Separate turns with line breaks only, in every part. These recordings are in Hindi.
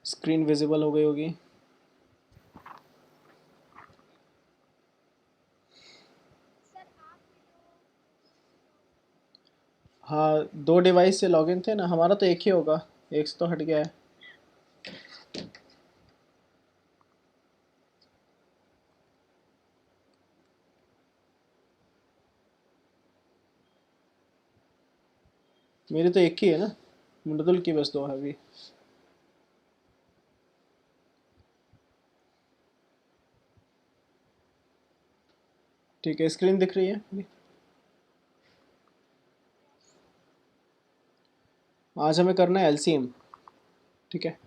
स्क्रीन विजिबल हो गई होगी। हाँ, 2 डिवाइस से लॉगिन थे ना, हमारा तो एक ही होगा, एक से तो हट गया है। मेरी तो एक ही है ना, मृदुल की बस 2 है अभी। ठीक है, स्क्रीन दिख रही है अभी? आज हमें करना है एलसीएम। ठीक है,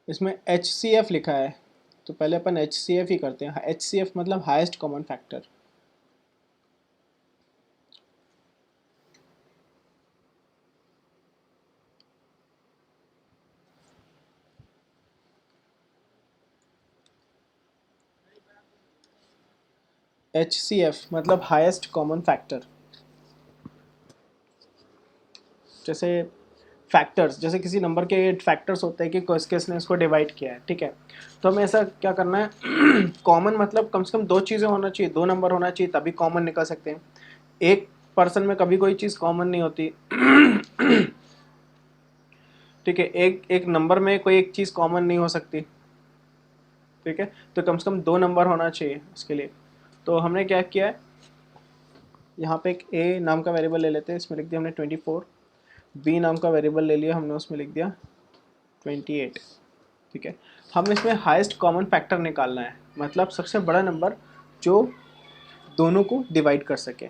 इसमें एच सी एफ लिखा है, तो पहले अपन एच सी एफ ही करते हैं। एच सी एफ मतलब highest common factor. H C F मतलब हाईएस्ट कॉमन फैक्टर। जैसे फैक्टर्स, जैसे किसी नंबर के फैक्टर्स होते हैं कि किसने इसको डिवाइड किया है। ठीक है, तो हमें ऐसा क्या करना है कॉमन मतलब कम से कम 2 चीज़ें होना चाहिए, 2 नंबर होना चाहिए, तभी कॉमन निकल सकते हैं। एक पर्सन में कभी कोई चीज़ कॉमन नहीं होती। ठीक है, एक एक नंबर में कोई एक चीज़ कॉमन नहीं हो सकती। ठीक है, तो कम से कम 2 नंबर होना चाहिए उसके लिए। तो हमने क्या किया है, यहाँ पे एक ए नाम का वेरिएबल ले लेते हैं, इसमें लिख दिया हमने 24। बी नाम का वेरिएबल ले लिया हमने, उसमें लिख दिया 28। ठीक है, हमें इसमें हाईएस्ट कॉमन फैक्टर निकालना है, मतलब सबसे बड़ा नंबर जो दोनों को डिवाइड कर सके।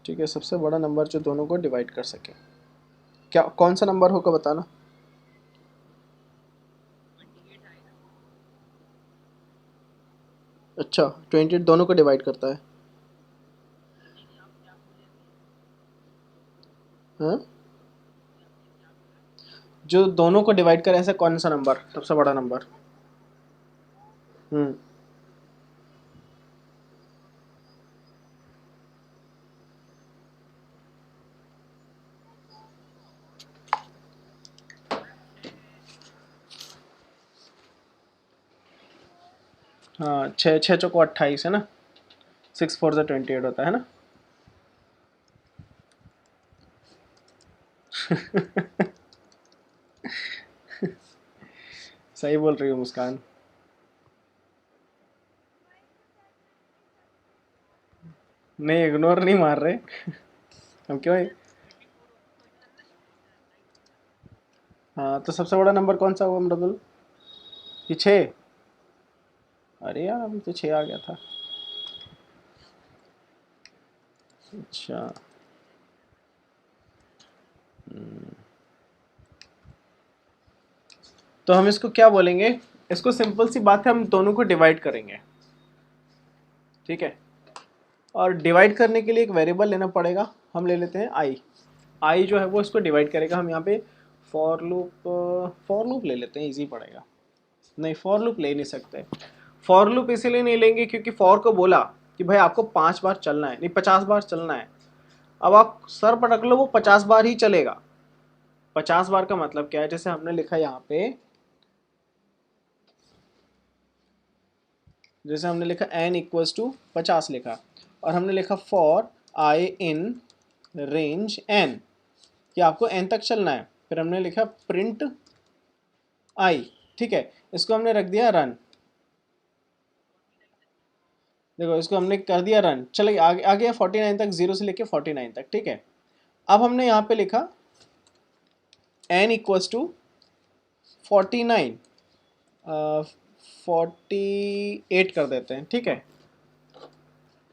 ठीक है, सबसे बड़ा नंबर जो दोनों को डिवाइड कर सके, क्या कौन सा नंबर होगा बताना। अच्छा, 28 दोनों को डिवाइड करता है। हाँ, जो दोनों को डिवाइड करे ऐसा कौन सा नंबर सबसे बड़ा नंबर। हम्म। हाँ, छः छः चौको 28 है ना, 6 4 28 होता है ना। सही बोल रही हो मुस्कान। नहीं, इग्नोर नहीं मार रहे। हम क्यों। हाँ, तो सबसे बड़ा नंबर कौन सा हुआ मृदुल? ये 6। अरे यार, अभी तो 6 आ गया था। अच्छा। तो हम इसको क्या बोलेंगे, इसको सिंपल सी बात है, हम दोनों को डिवाइड करेंगे। ठीक है, और डिवाइड करने के लिए एक वेरिएबल लेना पड़ेगा, हम ले लेते हैं आई। आई जो है वो इसको डिवाइड करेगा। हम यहाँ पे फॉर लूप ले लेते हैं, इजी पड़ेगा। नहीं, फॉर लूप ले नहीं सकते। फॉर लूप इसीलिए नहीं लेंगे क्योंकि फॉर को बोला कि भाई आपको 5 बार चलना है, नहीं 50 बार चलना है। अब आप सर पटक लो, वो 50 बार ही चलेगा। 50 बार का मतलब क्या है, जैसे हमने लिखा यहाँ पे, जैसे हमने लिखा n इक्वल्स टू 50 लिखा, और हमने लिखा for i in range n, कि आपको n तक चलना है। फिर हमने लिखा प्रिंट i। ठीक है, इसको हमने रख दिया रन। देखो, इसको हमने कर दिया रन, चले आगे आ गया 49 तक, 0 से लेके 49 तक। ठीक है, अब हमने यहाँ पे लिखा n इक्वल्स टू 49, 48 कर देते हैं। ठीक है,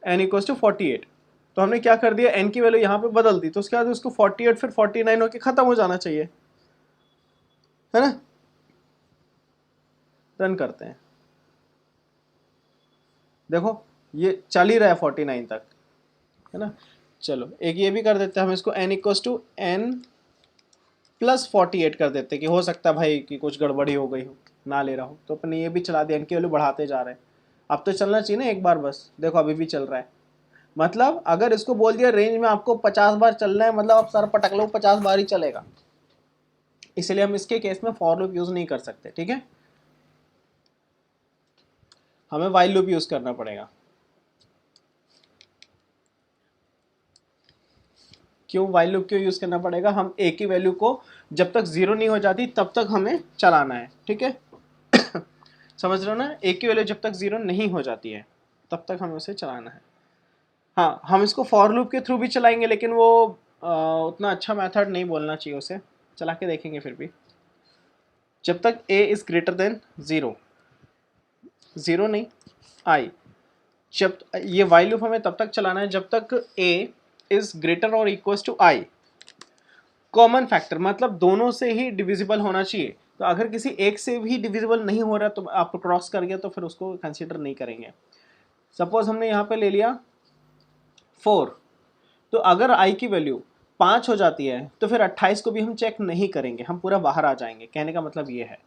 n इक्वल्स टू 48। तो हमने क्या कर दिया, n की वैल्यू यहाँ पे बदल दी, तो उसके बाद उसको 48 फिर 49 होके खत्म हो जाना चाहिए, है ना। रन करते हैं, देखो ये चल ही रहा है 49 तक, है ना। चलो एक ये भी कर देते हैं, हम इसको n equals to n plus 48 कर देते हैं, कि हो सकता है भाई कि कुछ गड़बड़ी हो गई हो, ना ले रहा हो, तो अपने ये भी चला दिया, n की वैल्यू बढ़ाते जा रहे हैं। अब तो चलना चाहिए ना एक बार, बस देखो अभी भी चल रहा है। मतलब अगर इसको बोल दिया रेंज में आपको 50 बार चलना है, मतलब आप सर पटक लो 50 बार ही चलेगा, इसलिए हम इसके केस में फॉर लूप यूज नहीं कर सकते। ठीक है, हमें वाइल लूप यूज करना पड़ेगा। क्यों वाइल लूप क्यों यूज करना पड़ेगा? हम ए की वैल्यू को जब तक जीरो नहीं हो जाती तब तक हमें चलाना है। ठीक है समझ रहे हो ना, ए की वैल्यू जब तक जीरो नहीं हो जाती है तब तक हमें उसे चलाना है। हाँ, हम इसको फॉर लूप के थ्रू भी चलाएंगे, लेकिन वो उतना अच्छा मेथड नहीं बोलना चाहिए उसे, चला के देखेंगे फिर भी। जब तक ए is greater than zero, zero नहीं आई, जब ये वाइल लूप हमें तब तक चलाना है जब तक ए इज ग्रेटर और equal to I. Common factor मतलब दोनों से ही डिविजिबल होना चाहिए, तो अगर किसी एक से भी डिविजिबल नहीं हो रहा तो आप क्रॉस कर गया तो फिर उसको कंसीडर नहीं करेंगे। सपोज हमने यहाँ पे ले लिया 4, तो अगर आई की वैल्यू 5 हो जाती है तो फिर 28 को भी हम चेक नहीं करेंगे, हम पूरा बाहर आ जाएंगे। कहने का मतलब ये है,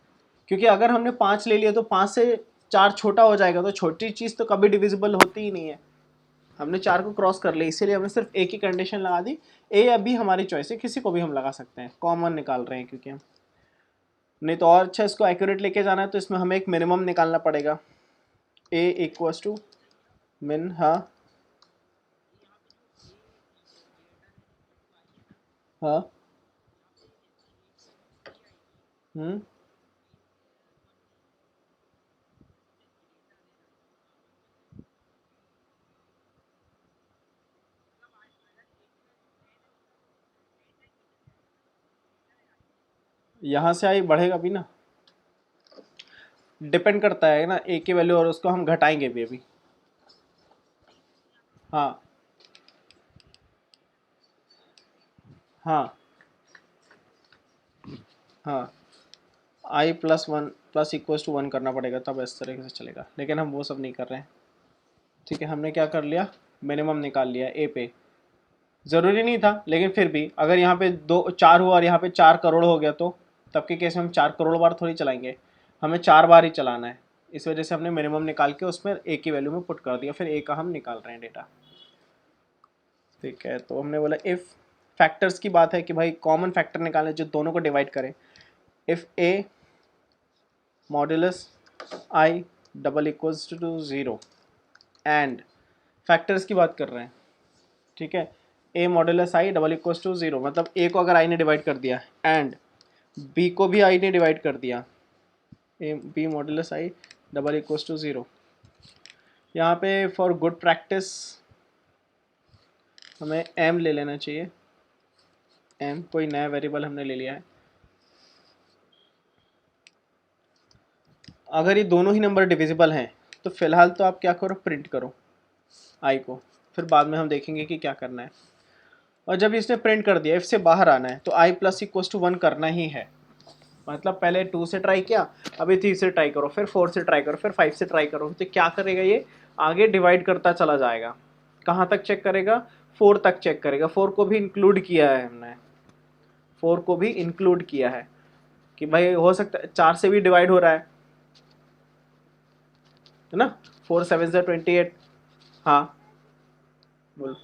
क्योंकि अगर हमने 5 ले लिया तो 5 से 4 छोटा हो जाएगा, तो छोटी चीज़ तो कभी डिविजिबल होती ही नहीं है। हमने 4 को क्रॉस कर लिया, इसीलिए हमने सिर्फ ए की कंडीशन लगा दी। ए अभी हमारी चॉइस है, किसी को भी हम लगा सकते हैं, कॉमन निकाल रहे हैं क्योंकि हम, नहीं तो और अच्छा इसको एक्यूरेट लेके जाना है तो इसमें हमें एक मिनिमम निकालना पड़ेगा। ए इक्वल्स टू मिन, हाँ हाँ हम्म, यहाँ से आई बढ़ेगा भी ना, डिपेंड करता है ना ए की वैल्यू, और उसको हम घटाएंगे भी अभी। हाँ हाँ हाँ, i plus one plus equals to one करना पड़ेगा, तब इस तरीके से चलेगा, लेकिन हम वो सब नहीं कर रहे हैं। ठीक है, हमने क्या कर लिया, मिनिमम निकाल लिया ए पे। ज़रूरी नहीं था, लेकिन फिर भी अगर यहाँ पे 2 4 हुआ और यहाँ पे 4 करोड़ हो गया तो तब के केस में हम 4 करोड़ बार थोड़ी चलाएंगे, हमें 4 बार ही चलाना है। इस वजह से हमने मिनिमम निकाल के उसमें ए की वैल्यू में पुट कर दिया, फिर ए का हम निकाल रहे हैं डेटा। ठीक है, तो हमने बोला इफ़ फैक्टर्स की बात है कि भाई कॉमन फैक्टर निकालें जो दोनों को डिवाइड करें। If a modulus I double equals to zero and, factors की बात कर रहे हैं। ठीक है, a modulus I double equals to zero, मतलब ए को अगर आई ने डिवाइड कर दिया एंड बी को भी आई ने डिवाइड कर दिया, A B modulus I double equals to zero. यहाँ पे फॉर गुड प्रैक्टिस हमें एम ले लेना चाहिए। एम कोई नया वेरिएबल हमने ले लिया है। अगर ये दोनों ही नंबर डिविजिबल हैं तो फिलहाल तो आप क्या करो, प्रिंट करो आई को, फिर बाद में हम देखेंगे कि क्या करना है। और जब इसने प्रिंट कर दिया, इफ से बाहर आना है तो आई प्लस इक्वल्स टू वन करना ही है। मतलब पहले 2 से ट्राई किया, अभी 3 से ट्राई करो, फिर 4 से ट्राई करो, फिर 5 से ट्राई करो, तो क्या करेगा ये, आगे डिवाइड करता चला जाएगा। कहाँ तक चेक करेगा, 4 तक चेक करेगा। 4 को भी इंक्लूड किया है हमने, 4 को भी इंक्लूड किया है कि भाई हो सकता है 4 से भी डिवाइड हो रहा है ना। 4 7 से 28। हाँ बोल,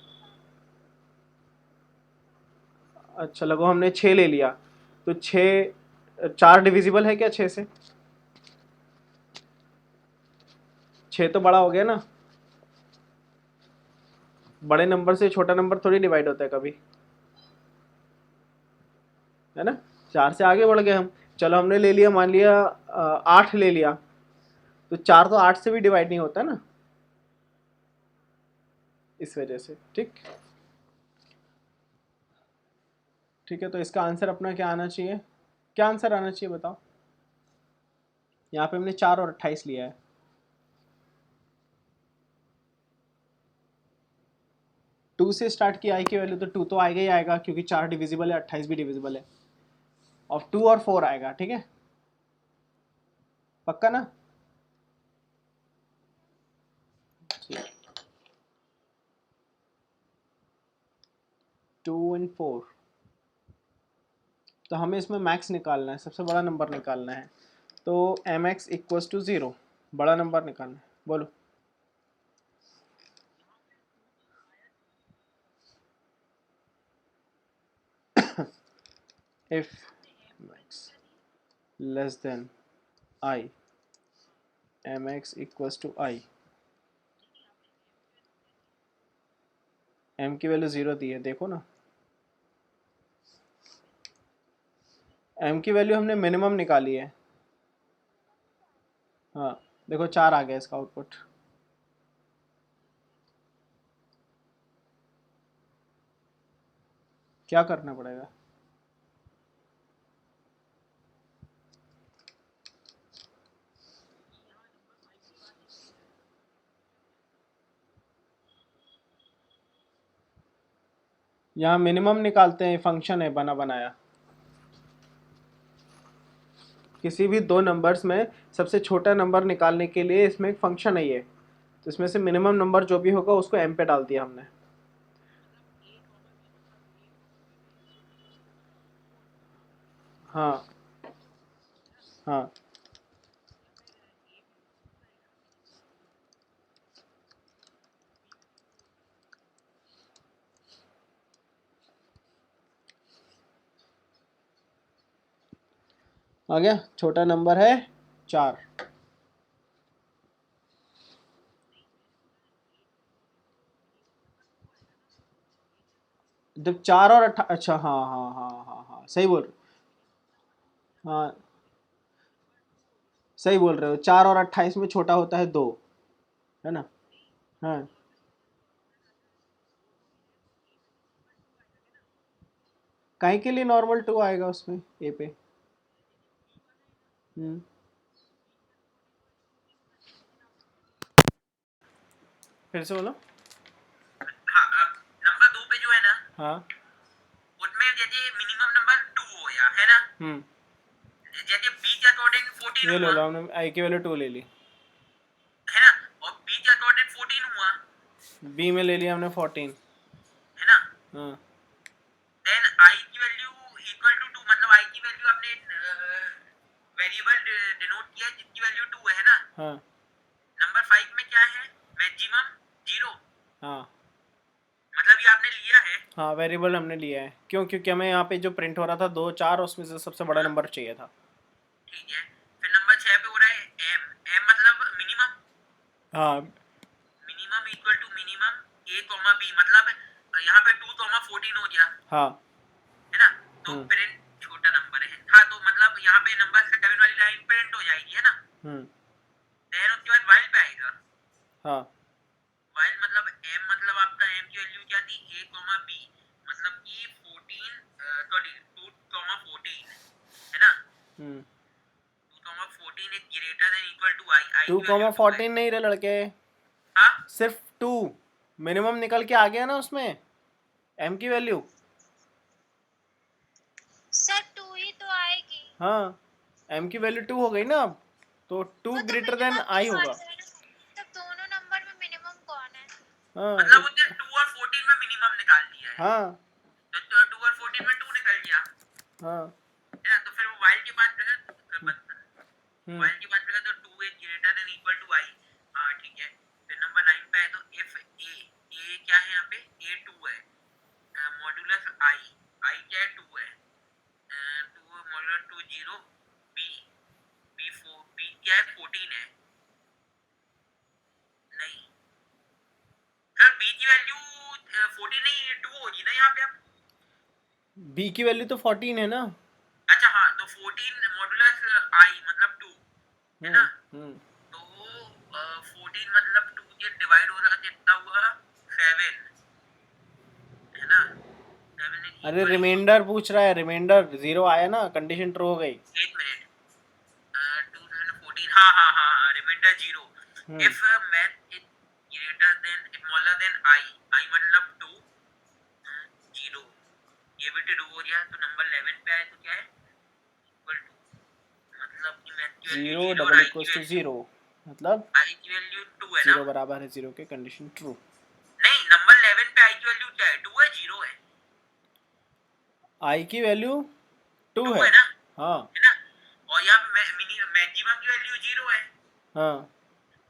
अच्छा लगो हमने 6 ले लिया, तो 6 4 डिविजिबल है क्या 6 से? 6 तो बड़ा हो गया ना, बड़े नंबर से छोटा नंबर थोड़ी डिवाइड होता है कभी, है ना। 4 से आगे बढ़ गए हम, चलो हमने ले लिया, मान लिया 8 ले लिया, तो 4 तो 8 से भी डिवाइड नहीं होता ना, इस वजह से। ठीक, ठीक है, तो इसका आंसर अपना क्या आना चाहिए, क्या आंसर आना चाहिए बताओ। यहाँ पे हमने 4 और 28 लिया है। टू से स्टार्ट किया आई की वैल्यू, तो 2 तो आएगा ही आएगा, क्योंकि 4 डिविजिबल है, 28 भी डिविजिबल है, और 2 और 4 आएगा। ठीक है, पक्का ना। 2 एंड 4, तो हमें इसमें मैक्स निकालना है, सबसे बड़ा नंबर निकालना है, तो M X equals to zero, बड़ा नंबर निकालना है। बोलो। If mx less than I, mx equals to I, m की वैल्यू 0 दी है, देखो ना, m की वैल्यू हमने मिनिमम निकाली है। हाँ देखो 4 आ गया इसका आउटपुट। क्या करना पड़ेगा? यहाँ मिनिमम निकालते हैं, फंक्शन है बना बनाया। किसी भी दो नंबर्स में सबसे छोटा नंबर निकालने के लिए इसमें एक फंक्शन है ये, तो इसमें से मिनिमम नंबर जो भी होगा उसको m पे डाल दिया हमने। हाँ हाँ आ गया। छोटा नंबर है 4। जब 4 और अच्छा, हाँ हाँ हाँ हाँ हाँ, सही बोल रहे हो। हाँ सही बोल रहे हो, 4 और 28 में छोटा होता है 2, है ना? हाँ, काहे के लिए नॉर्मल 2 आएगा उसमें ए पे? हम्म, फिर से बोलो।
हाँ, अब नंबर 2 पे जो है ना,
हाँ,
उसमें जैसे मिनिमम नंबर 2 हो गया है ना, जैसे b के अकॉर्डिंग 14
ये लो
हुआ,
लो, हमने आई की वैल्यू 2 ले ली,
है ना, और b के अकॉर्डिंग 14 हुआ,
बी में ले लिया हमने 14।
है ना,
हाँ
देन i की वैल्यू इक्वल टू 2, मतलब i की वैल्यू आपने वेरिएबल डिनोट किया जिसकी वैल्यू 2 है ना।
हाँ
नंबर 5 में क्या है, मैक्सिमम 0,
हाँ
मतलब ये आपने लिया है।
हाँ, वेरिएबल हमने लिया है, क्यों? क्योंकि हमें यहाँ पे जो प्रिंट हो रहा था 2 4, उसमें से सबसे बड़ा नंबर चाहिए था।
ठीक है, फिर नंबर 6 पे हो रहा है m मतलब मिनिमम,
हाँ
minimum equal to minimum a comma b, मतलब यहाँ पे 2 कॉमा 14 हो गया,
हाँ।
है ना, तो प्रिंट छोटा नंबर है। हाँ, तो मतलब यहाँ पे नंबर 7 वाली लाइन प्रिंट हो जाएगी, है ना। देन उसके बाद while पे आएगा।
हाँ
while मतलब m, मतलब आपका m की वैल्यू क्या थी, a कॉमा b, मतलब कि 14 सॉरी 2 कॉमा 14, है ना, 2 comma 14 is greater than equal to i, i
2
की वैल्यू 2 है।
14 नहीं रे लड़के,
हाँ,
सिर्फ 2 मिनिमम निकल के आ गया ना उसमें m की वैल्यू।
सर 2 ही तो आएगी।
हाँ, m की वैल्यू 2 हो गई ना अब, तो 2
वो तो
ग्रेटर देन
मिनिमम
आई
2
होगा।
आता है ना, तब दोनों नंबर में मिनिमम कौन है?
हाँ
मतलब उसने 2 और 14 में मिनिमम निकाल दिया है,
हाँ
तो 2 और 14 में 2 निकल गया,
हाँ
है ना, तो फिर वो while के बाद जो है while के बाद जो है तो 2 is greater than equal to i। हाँ ठीक है, फिर नंबर 9 पे है तो if a क्या है, यहाँ पे a 2 है, मॉड्यूलस i, i क्या है 2 है, 2 मॉड्यूलस 2 0, b b क्या है 14 है, नहीं सर b की वैल्यू 14 नहीं 2 होगी ना यहाँ पे अब।
b की वैल्यू तो 14 है ना।
अच्छा हाँ, तो 14 मॉड्यूलस i मतलब 2, है ना, तो 14 मतलब 2 से डिवाइड हो रहा कितना हुआ 7, है ना, 7 इज
अरे
इक्वल,
रिमाइंडर पूछ रहा है, रिमाइंडर 0 आया ना, कंडीशन ट्रू हो गई।
1 मिनट, 2 7 14, हाँ हाँ हाँ, remainder 0, if math is greater than smaller than i मतलब 2 0, ये भी ट्रू हो गया, तो नंबर 11 पे आए तो क्या है इक्वल टू, मतलब कि मैथ की वैल्यू
0
0 और
डबल
i की
इक्वल्स टू
वैल्यू
0, मतलब
i की वैल्यू 2 है ना।
0 बराबर है 0 के, कंडीशन ट्रू।
नहीं, नंबर 11 पे i की वैल्यू क्या है, 2 है 0 है,
i की वैल्यू 2
2
है।
है ना,
हाँ
है ना, और यहाँ पे मैक्सिमम की वैल्यू 0 है,
हाँ,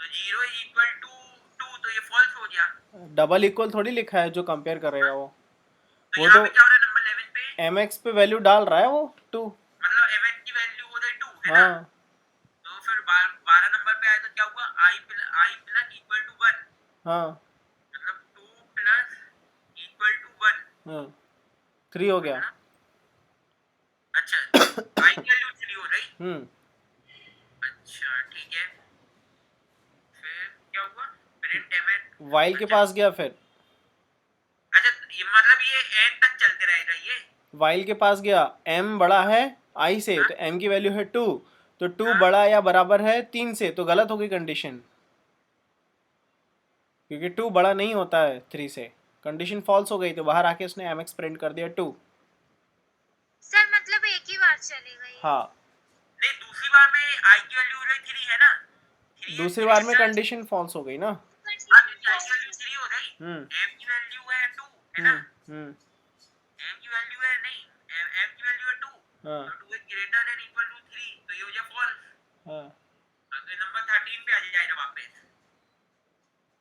तो 0 इज इक्वल टू 2, तो ये फॉल्स हो गया।
डबल इक्वल थोड़ी लिखा है जो कंपेयर करेगा वो
तो
वो
यहाँ
तो
पे क्या हो रहा है नंबर 11 पे,
एम एक्स पे वैल्यू डाल रहा है वो 2।
मतलब mn की वैल्यू हो गई 2 है ना,
हाँ
तो फिर 12 नंबर पे आया तो क्या हुआ, i प्लस इक्वल टू 1,
हाँ
मतलब 2 प्लस इक्वल टू 1
हाँ 3 हो गया।
है ना। अच्छा, i की वैल्यू 3 हो गई। अच्छा ठीक है, फिर क्या हुआ, प्रिंट mn।
वाइल के
अच्छा
पास गया फिर,
अच्छा, ये मतलब ये एंड तक चलते रहेगा ये।
वाइल के पास गया, m बड़ा है i से
हाँ
तो m की वैल्यू है 2, तो 2
हाँ
बड़ा या बराबर है 3 से, तो गलत होगी कंडीशन, क्योंकि 2 बड़ा नहीं होता है 3 से। कंडीशन फॉल्स हो गई तो बाहर आके उसने एम एक्स प्रिंट कर दिया 2।
सर मतलब एक ही बार चलेगा ये?
हाँ
नहीं, दूसरी बार में i की वैल्यू हो गई 3 है ना, 3 है,
दूसरी
3
बार में
सर।
कंडीशन फॉल्स हो गई ना।
हाँ, क्योंकि i की वैल्यू 3 हो गई,
हम्म
m की वैल्यू है 2 है ना,
हम्म
m की वैल्यू है नहीं, m की वैल्यू है 2,
हाँ
तो 2 is greater than equal to 3, तो ये हो जाए फॉल्स।
हाँ
तो ये नंबर 13 पे आ जाएगा वापस।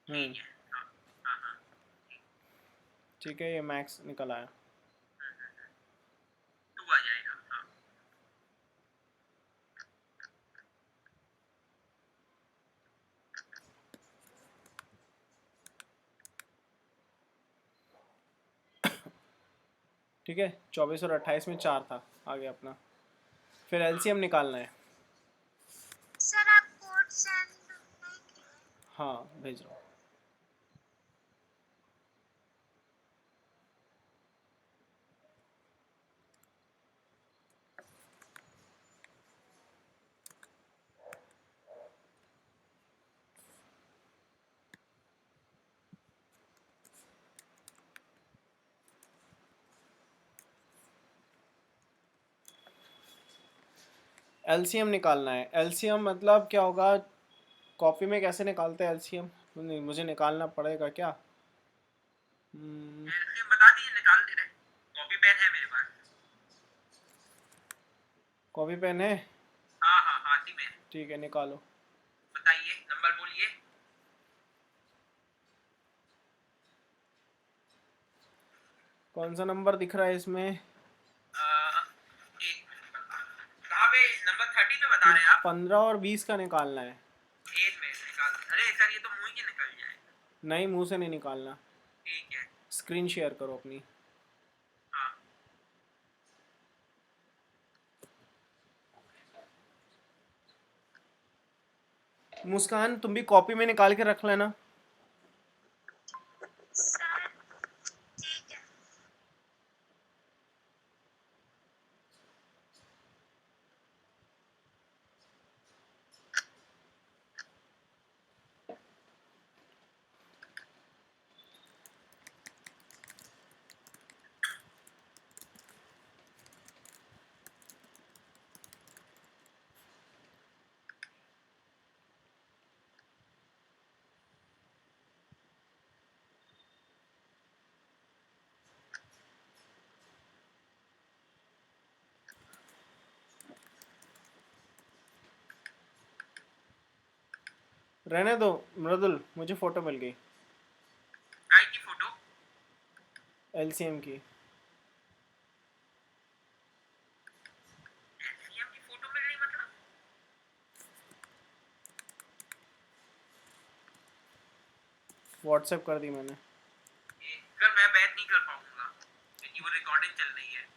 हम्म
ठीक है, हाँ हाँ हाँ,
ठीक है, ये मैक्स निकल आया।
2 आ जाएगा, हाँ।
ठीक है, 24 और 28 में 4 था, आ गया अपना। फिर एलसीएम निकालना है।
सर आप कोड सेंड नहीं किए?
हाँ भेज रहा हूँ। एलसीएम निकालना है। एलसीएम मतलब क्या होगा, कॉपी में कैसे निकालते हैं एलसीएम, नहीं मुझे निकालना पड़ेगा क्या।
एलसीएम बता दीजिए, निकाल दे रहे, कॉपी पेन है मेरे पास।
कॉपी पेन है,
हाँ हाँ, हाथ ही में है।
ठीक है निकालो।
बताइए, नंबर बोलिए।
कौन सा नंबर दिख रहा है इसमें?
एक कहाँ पे, नंबर 30 पे बता रहे हैं आप?
15 और 20 का निकालना है।
एक में निकाल, अरे सर ये तो मुंह ही निकल जाएगा।
नहीं मुंह से नहीं निकालना,
ठीक है,
स्क्रीन शेयर करो अपनी।
हाँ।
मुस्कान तुम भी कॉपी में निकाल के रख लेना।
सर ठीक है।
रहने दो मृदुल, मुझे फोटो मिल गई
काय की फोटो?
एलसीएम की।
एलसीएम की फोटो मिल रही मतलब?
व्हाट्सएप कर दी मैंने।
सर मैं बैठ नहीं कर पाऊंगा क्योंकि वो रिकॉर्डिंग चल रही है।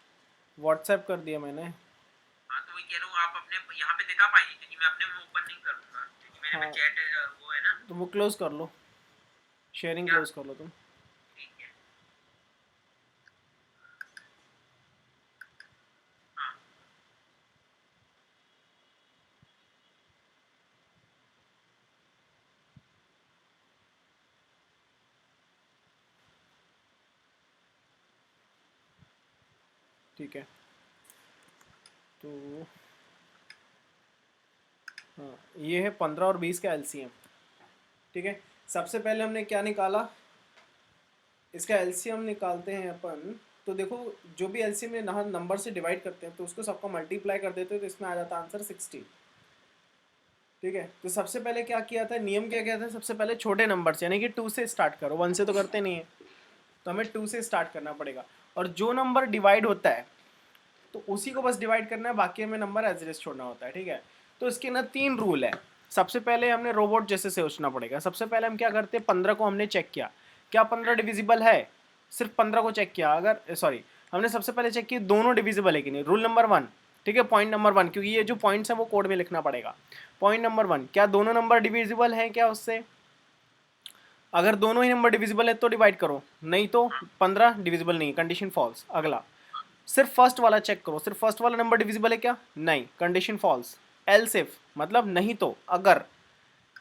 व्हाट्सएप कर दिया मैंने।
हाँ तो वही कह रहा हूँ, आप अपने यहाँ पे दिखा पाएंगे क्योंकि मैं अपने में ओपन नहीं करूंगा क्योंकि मेरे में
हाँ
चैट वो है ना।
तो वो क्लोज कर लो, शेयरिंग
क्या?
क्लोज कर लो तुम।
ठीक है, हाँ।
ठीक है, तो हाँ ये है 15 और 20 का एलसीएम। ठीक है, सबसे पहले हमने क्या निकाला, इसका एलसीएम निकालते हैं अपन। तो देखो जो भी एलसीएम में नंबर से डिवाइड करते हैं तो उसको सबको मल्टीप्लाई कर देते हैं, तो इसमें आ जाता है आंसर 60। ठीक है, तो सबसे पहले क्या किया था, नियम क्या किया था, सबसे पहले छोटे नंबर से यानी कि 2 से स्टार्ट करो, 1 से तो करते नहीं है, तो हमें 2 से स्टार्ट करना पड़ेगा। और जो नंबर डिवाइड होता है तो उसी को बस डिवाइड करना है, बाकी हमें नंबर एज इट इज छोड़ना होता है, ठीक है। तो इसके ना 3 रूल है। सबसे पहले हमने रोबोट जैसे सोचना पड़ेगा। सबसे पहले हम क्या करते हैं, 15 को हमने चेक किया, क्या 15 डिविजिबल है, सिर्फ 15 को चेक किया। अगर सॉरी, हमने सबसे पहले चेक किया दोनों डिविजिबल है कि नहीं, रूल नंबर 1, ठीक है। पॉइंट नंबर 1, क्योंकि ये जो पॉइंट्स है वो कोड में लिखना पड़ेगा। पॉइंट नंबर 1, क्या दोनों नंबर डिविजिबल है क्या उससे, अगर दोनों ही नंबर डिविजिबल है तो डिवाइड करो, नहीं तो 15 डिविजिबल नहीं, कंडीशन फॉल्स। अगला, सिर्फ फर्स्ट वाला चेक करो, सिर्फ फर्स्ट वाला नंबर डिविजिबल है क्या, नहीं, कंडीशन फॉल्स। एल्स इफ मतलब नहीं तो अगर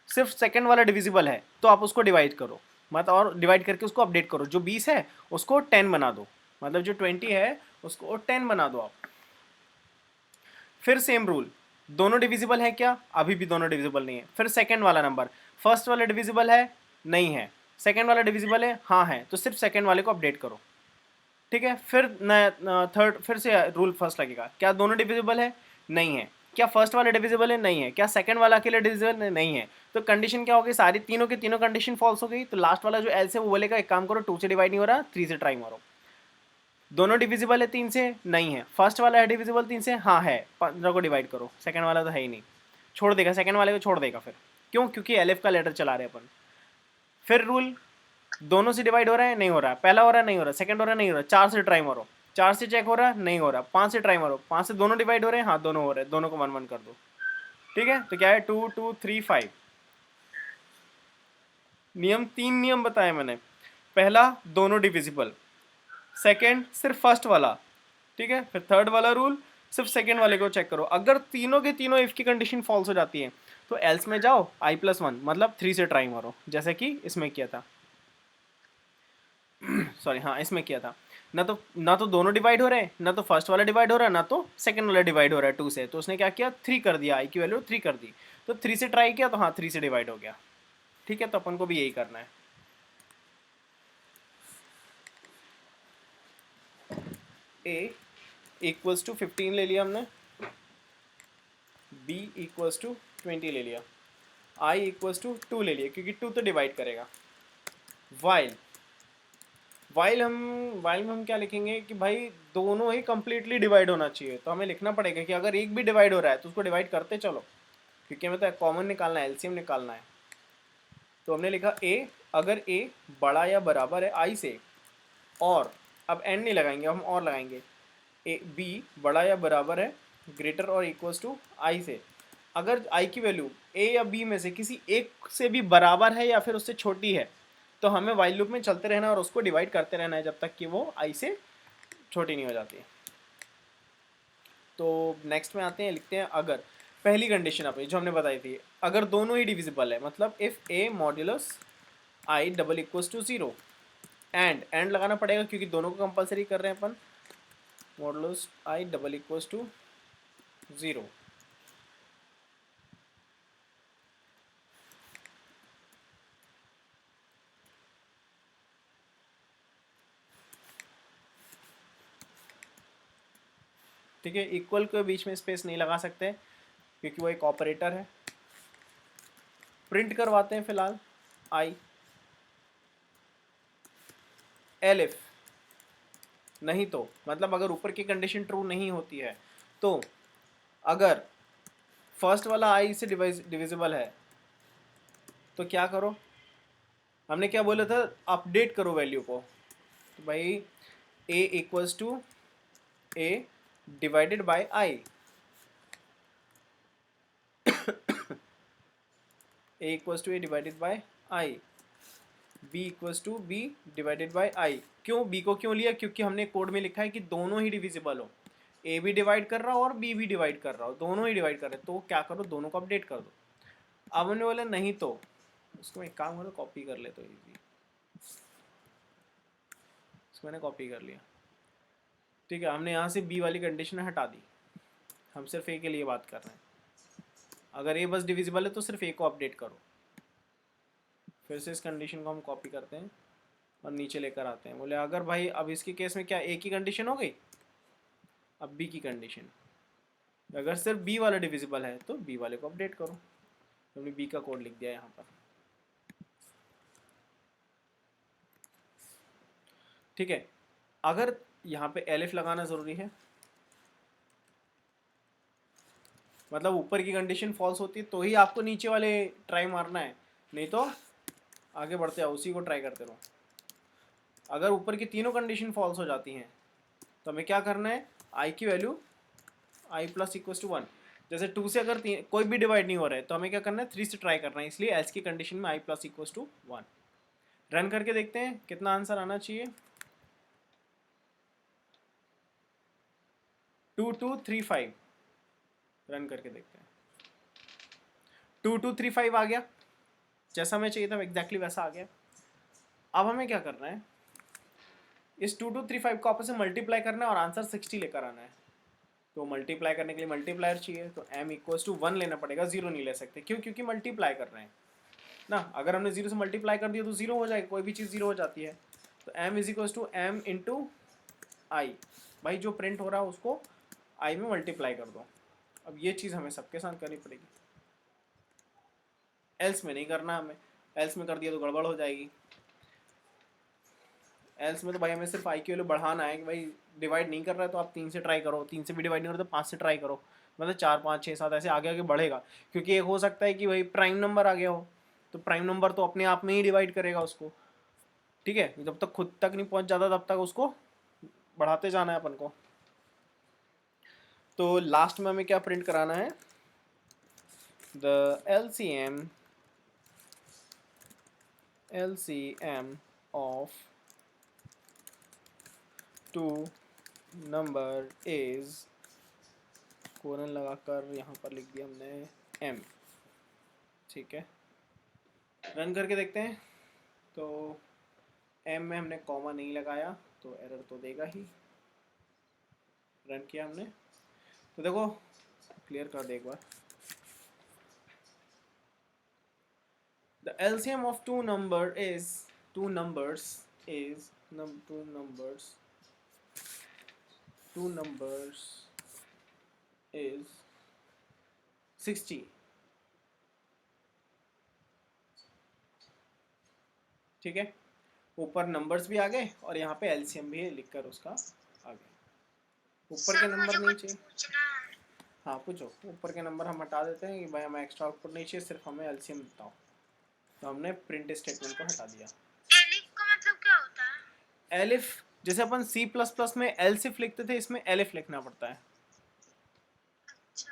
सिर्फ सेकंड वाला डिविजिबल है तो आप उसको डिवाइड करो, मतलब और डिवाइड करके उसको अपडेट करो। जो 20 है उसको 10 बना दो, मतलब जो 20 है उसको 10 बना दो आप। फिर सेम रूल, दोनों डिविजिबल है क्या, अभी भी दोनों डिविजिबल नहीं है। फिर सेकंड वाला नंबर, फर्स्ट वाला डिविजिबल है, नहीं है, सेकंड वाला डिविजिबल है, हाँ है, तो सिर्फ सेकंड वाले को अपडेट करो, ठीक है। फिर नया थर्ड, फिर से रूल फर्स्ट लगेगा, क्या दोनों डिविजिबल है, नहीं है, क्या फर्स्ट वाला डिविजिबल है, नहीं है, क्या सेकंड वाला अकेले डिविजिबल है, नहीं है। तो कंडीशन क्या होगी, सारी तीनों की तीनों कंडीशन फॉल्स हो गई। तो लास्ट वाला जो एल से वो बोलेगा एक काम करो, 2 से डिवाइड नहीं हो रहा, 3 से ट्राई मारो। दोनों डिविजिबल है 3 से, नहीं है, फर्स्ट वाला है डिविजिबल 3 से, हाँ है, 15 को डिवाइड करो, सेकंड वाला तो है ही नहीं, छोड़ देगा, सेकंड वाले को छोड़ देगा। फिर क्यों, क्योंकि एलएफ का लेटर चला रहे अपन। फिर रूल, दोनों से डिवाइड हो रहा है, नहीं हो रहा, पहला हो रहा है, नहीं हो रहा, सेकंड हो रहा है, नहीं हो रहा, 4 से ट्राई मारो, 4 से चेक हो रहा है, नहीं हो रहा, 5 से ट्राई मारो, 5 से दोनों डिवाइड हो रहे हैं, हाँ दोनों हो रहे हैं, दोनों को 1 1 कर दो, ठीक है। तो क्या है, 2 2 3 5। नियम 3 नियम बताए मैंने। पहला, दोनों डिविजिबल। सेकंड, सिर्फ फर्स्ट वाला, ठीक है। फिर थर्ड वाला रूल, सिर्फ सेकंड वाले को चेक करो। अगर तीनों के तीनों इफ की कंडीशन फॉल्स हो जाती है तो एल्स में जाओ, i+1 मतलब 3 से ट्राई मारो, जैसे कि इसमें किया था। सॉरी, हाँ इसमें किया था। ना तो दोनों डिवाइड हो रहे हैं, ना तो फर्स्ट वाला डिवाइड हो रहा है, ना तो सेकंड वाला डिवाइड हो रहा है 2 से। तो उसने क्या किया, 3 कर दिया, आई की वैल्यू 3 कर दी। तो 3 से ट्राई किया तो हाँ 3 से डिवाइड हो गया, ठीक है। तो अपन को भी यही करना है। a इक्वल्स टू 15 ले लिया हमने, b इक्वल्स टू 20 ले लिया, i इक्वल्स टू 2 ले लिया, क्योंकि 2 तो डिवाइड करेगा। वाइल वाइल में हम क्या लिखेंगे कि भाई दोनों ही कंप्लीटली डिवाइड होना चाहिए। तो हमें लिखना पड़ेगा कि अगर एक भी डिवाइड हो रहा है तो उसको डिवाइड करते चलो, क्योंकि हमें तो कॉमन निकालना है, एलसीएम निकालना है। तो हमने लिखा a, अगर a बड़ा या बराबर है i से, और अब एंड नहीं लगाएंगे, हम और लगाएंगे, b बड़ा या बराबर है, ग्रेटर और इक्वल्स टू i से। अगर i की वैल्यू a या b में से किसी एक से भी बराबर है या फिर उससे छोटी है तो हमें वाइल लूप में चलते रहना और उसको डिवाइड करते रहना है जब तक कि वो i से छोटी नहीं हो जाती। तो नेक्स्ट में आते हैं, लिखते हैं अगर पहली कंडीशन अपनी जो हमने बताई थी, अगर दोनों ही डिविजिबल है, मतलब if a modulus i double equals to 0, and लगाना पड़ेगा क्योंकि दोनों को कंपलसरी कर रहे हैं अपन, modulus i double equals to 0। ठीक है, इक्वल के बीच में स्पेस नहीं लगा सकते क्योंकि वो एक ऑपरेटर है। प्रिंट करवाते हैं फिलहाल i, एलिफ नहीं तो मतलब अगर ऊपर की कंडीशन ट्रू नहीं होती है तो अगर फर्स्ट वाला i से डिविजिबल है तो क्या करो, हमने क्या बोला था, अपडेट करो वैल्यू को। तो भाई a equals to a divided by i, a equals to a divided by i, b equals to b divided by i। क्यों b को क्यों लिया, क्योंकि हमने कोड में लिखा है कि दोनों ही डिविजिबल हो, a भी डिवाइड कर रहा हो और b भी डिवाइड कर रहा हो, दोनों ही डिवाइड कर रहे हो, तो क्या करो दोनों को अपडेट कर दो। अब हमने बोला नहीं तो उसको एक काम करो, कॉपी कर ले तो इजी, इसको मैंने कॉपी कर लिया, ठीक है। हमने यहाँ से b वाली कंडीशन हटा दी, हम सिर्फ a के लिए बात कर रहे हैं। अगर a बस डिविजिबल है तो सिर्फ a को अपडेट करो। फिर से इस कंडीशन को हम कॉपी करते हैं और नीचे लेकर आते हैं। बोले अगर भाई अब इसके केस में क्या a की कंडीशन हो गई, अब b की कंडीशन, अगर सिर्फ b वाला डिविजिबल है तो b वाले को अपडेट करो। तो हमने b का कोड लिख दिया यहाँ पर, ठीक है। अगर यहाँ पे एलिफ लगाना ज़रूरी है, मतलब ऊपर की कंडीशन फॉल्स होती है तो ही आपको नीचे वाले ट्राई मारना है, नहीं तो आगे बढ़ते जाओ उसी को ट्राई करते रहो। अगर ऊपर की तीनों कंडीशन फॉल्स हो जाती हैं तो हमें क्या करना है, आई की value I plus equal to 1। जैसे 2 से अगर कोई भी डिवाइड नहीं हो रहा है तो हमें क्या करना है, 3 से ट्राई करना है, इसलिए एल्स की कंडीशन में आई प्लस इक्वल टू 1। रन करके देखते हैं कितना आंसर आना चाहिए। 2235 रन करके देखते हैं। 2235 आ गया, जैसा हमें चाहिए था एग्जैक्टली वैसा आ गया। अब हमें क्या करना है, इस 2235 को आपस में मल्टीप्लाई करना है और आंसर 60 लेकर आना है। तो मल्टीप्लाई करने के लिए मल्टीप्लायर चाहिए, तो m इक्वल्स टू 1 लेना पड़ेगा, 0 नहीं ले सकते। क्यों? क्योंकि मल्टीप्लाई कर रहे हैं ना, अगर हमने 0 से मल्टीप्लाई कर दिया तो 0 हो जाएगा, कोई भी चीज़ 0 हो जाती है। तो m is equals to m into i, भाई जो प्रिंट हो रहा है उसको i में मल्टीप्लाई कर दो। अब ये चीज़ हमें सबके साथ करनी पड़ेगी, एल्स में नहीं करना हमें, एल्स में कर दिया तो गड़बड़ हो जाएगी। एल्स में तो भाई हमें सिर्फ आई की वैल्यू बढ़ाना है कि भाई डिवाइड नहीं कर रहा है तो आप 3 से ट्राई करो, 3 से भी डिवाइड नहीं कर रहे तो 5 से ट्राई करो, मतलब 4 5 6 7 ऐसे आगे आगे बढ़ेगा। क्योंकि एक हो सकता है कि भाई प्राइम नंबर आ गया हो, तो प्राइम नंबर तो अपने आप में ही डिवाइड करेगा उसको, ठीक है, जब तक खुद तक नहीं पहुंच जाता तब तक उसको बढ़ाते जाना है अपन को। तो लास्ट में हमें क्या प्रिंट कराना है, the LCM of two number is, colon लगाकर यहाँ पर लिख दिया हमने m, ठीक है। रन करके देखते हैं, तो m में हमने कॉमा नहीं लगाया तो एरर तो देगा ही। रन किया हमने तो देखो क्लियर कर दे एक बार। The LCM of two numbers is two numbers is 60, ठीक है। ऊपर नंबर्स भी आ गए और यहाँ पे एलसीएम भी लिखकर उसका आ गया। ऊपर के
सर
नंबर
मुझे
नहीं
कुछ
चाहिए,
पूछना है।
हाँ पूछो। ऊपर के नंबर हम हटा देते हैं कि भाई हमें एक्स्ट्रा आउटपुट नहीं चाहिए, सिर्फ हमें एलसीएम बताओ, तो हमने प्रिंट स्टेटमेंट को हटा दिया।
एलिफ का मतलब क्या होता है?
एलिफ जैसे अपन C++ में एलसिफ लिखते थे, इसमें एलिफ लिखना पड़ता है।
अच्छा,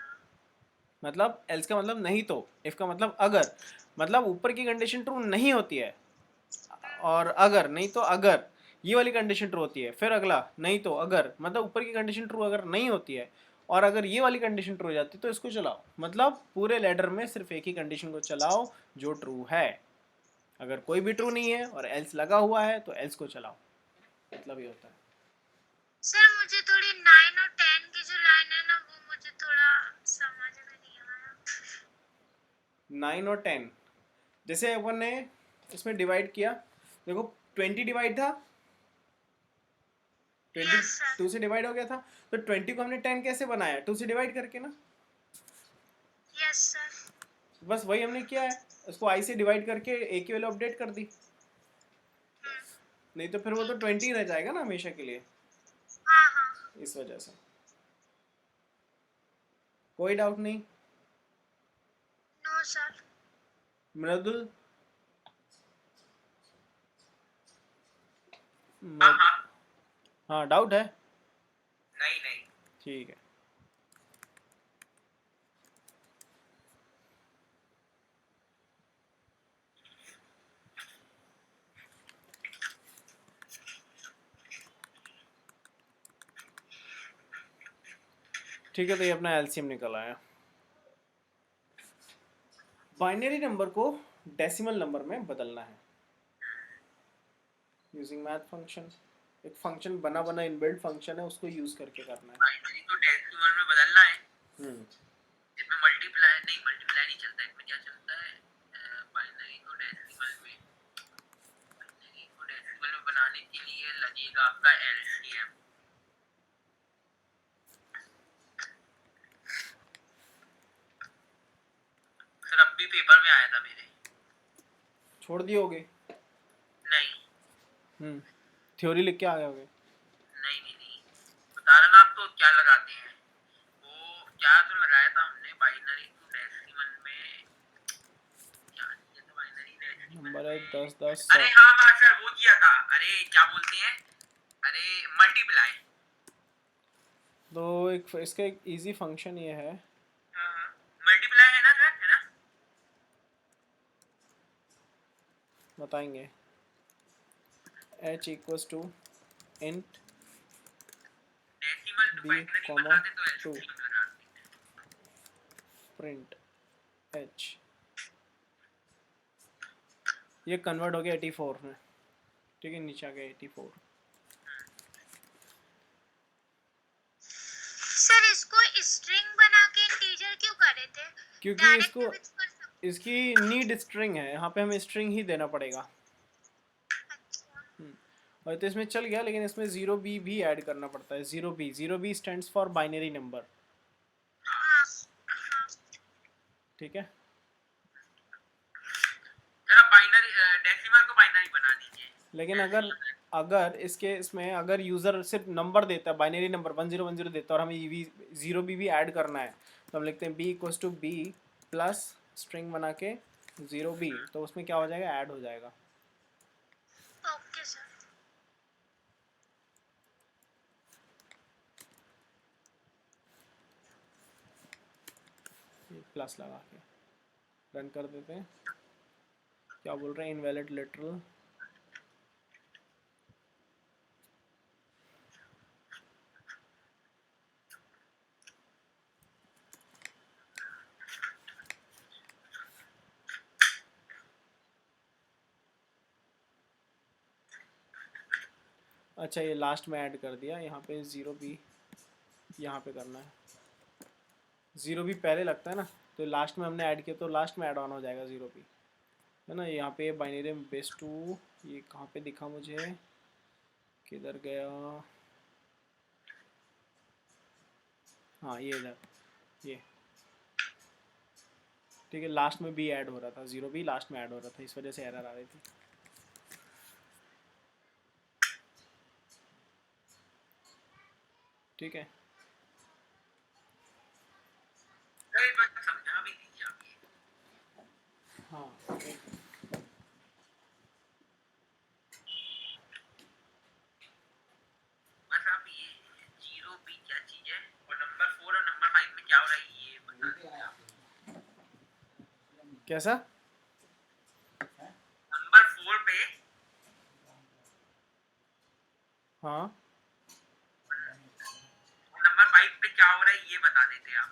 मतलब एल्स का मतलब नहीं तो, इफ का मतलब अगर, मतलब ऊपर की कंडीशन ट्रू नहीं होती है और अगर, नहीं तो अगर, ये वाली कंडीशन ट्रू होती है, फिर अगला नहीं तो अगर, मतलब ऊपर की कंडीशन ट्रू अगर नहीं होती है और अगर ये वाली कंडीशन ट्रू हो जाती है तो इसको चलाओ। मतलब पूरे लेडर में सिर्फ एक ही कंडीशन को चलाओ जो ट्रू है, अगर कोई भी ट्रू नहीं है और एल्स लगा हुआ है तो एल्स को चलाओ, मतलब ये होता है।
सर मुझे थोड़ी 9 और 10 की जो लाइन है ना वो मुझे थोड़ा समझ में नहीं आया।
9 और 10 जैसे अपन ने इसमें डिवाइड किया, देखो 20 डिवाइड था,
यस सर।
2 से डिवाइड हो गया था, तो 20 को हमने 10 कैसे बनाया, 2 से डिवाइड करके ना।
Yes sir.
बस वही हमने किया है, उसको आई से डिवाइड करके ए की वैल्यू अपडेट कर दी, नहीं तो फिर वो तो 20 रह जाएगा ना हमेशा के लिए,
हाँ हाँ।
इस वजह से। कोई डाउट नहीं?
No sir.
मृदुल,
हाँ हाँ,
हाँ डाउट है,
नहीं नहीं।
ठीक है। ठीक है, तो ये अपना एलसीएम निकल आया। बाइनरी नंबर को डेसिमल नंबर में बदलना है यूजिंग मैथ फंक्शन। एक फंक्शन बना इनबिल्ट फंक्शन है, उसको यूज करके करना है।
बाइनरी को डेसिमल में बदलना है।
हम्म,
इसमें मल्टीप्लाई नहीं चलता, इसमें क्या चलता है, बाइनरी को डेसिमल में बनाने के लिए लगेगा आपका एलसीएम। सर अब भी पेपर में आया था मेरे।
छोड़ दिए होगे?
नहीं
थ्योरी लिख के आ गए होगे?
नहीं नहीं नहीं क्या लगाते हैं, वो क्या तो लगाया था हमने बाइनरी टू डेसिमल में, क्या ये तो बाइनरी डेसिमल
नंबर है
में,
10 10
अरे
100।
हाँ मास्टर वो किया था, अरे क्या बोलते हैं, अरे मल्टीप्लाई।
तो एक इसका एक इजी फंक्शन ये है,
हाँ मल्टीप्लाई है ना सर, है ना?
बताएंगे। h equals to int
decimal to
b
binary
comma
बताते तो
2
एलसीएम लगाते।
Print h। ये कन्वर्ट हो गया 84 में, ठीक है, नीचे आ गया 84।
सर इसको स्ट्रिंग बना के इंटीजर क्यों करे थे?
क्योंकि
डायरेक्ट
इसको
भी कर सकते।
इसकी नीड स्ट्रिंग है, यहाँ पे हमें स्ट्रिंग ही देना पड़ेगा।
अच्छा।
और तो इसमें चल गया, लेकिन इसमें 0b भी ऐड करना पड़ता है। 0b stands for binary number,
हाँ हाँ।
ठीक है।
जरा बाइनरी डेसिमल को बाइनरी बना दीजिए।
लेकिन अगर अगर इसके इसमें अगर यूज़र सिर्फ नंबर देता है, बाइनरी नंबर 1010 देता है, और हमें ये 0b भी ऐड करना है, तो हम लिखते हैं b equals to b plus string बना के 0b, तो उसमें क्या हो जाएगा, ऐड हो जाएगा।
Okay sir.
प्लस लगा के रन कर देते हैं। क्या बोल रहे हैं, इनवैलिड लिटरल। अच्छा, ये लास्ट में ऐड कर दिया, यहाँ पे 0b यहाँ पे करना है। 0b पहले लगता है ना, तो लास्ट में हमने ऐड किया, तो लास्ट में ऐड ऑन हो जाएगा 0b, है ना। यहाँ पे बाइनरी बेस 2, ये कहाँ पे दिखा मुझे, किधर गया, हाँ ये इधर, ये ठीक है। लास्ट में भी ऐड हो रहा था, 0b लास्ट में ऐड हो रहा था, इस वजह से एरर आ रही थी, ठीक है।
सर एक बार समझा भी दीजिए आप ये।
हाँ
बस आप ये 0b क्या चीज है और नंबर 4 और नंबर 5 में क्या हो रहा है ये बता दीजिए आप।
कैसा,
नंबर 4 पे
हाँ
नंबर 5 पे क्या हो रहा है ये बता देते आप।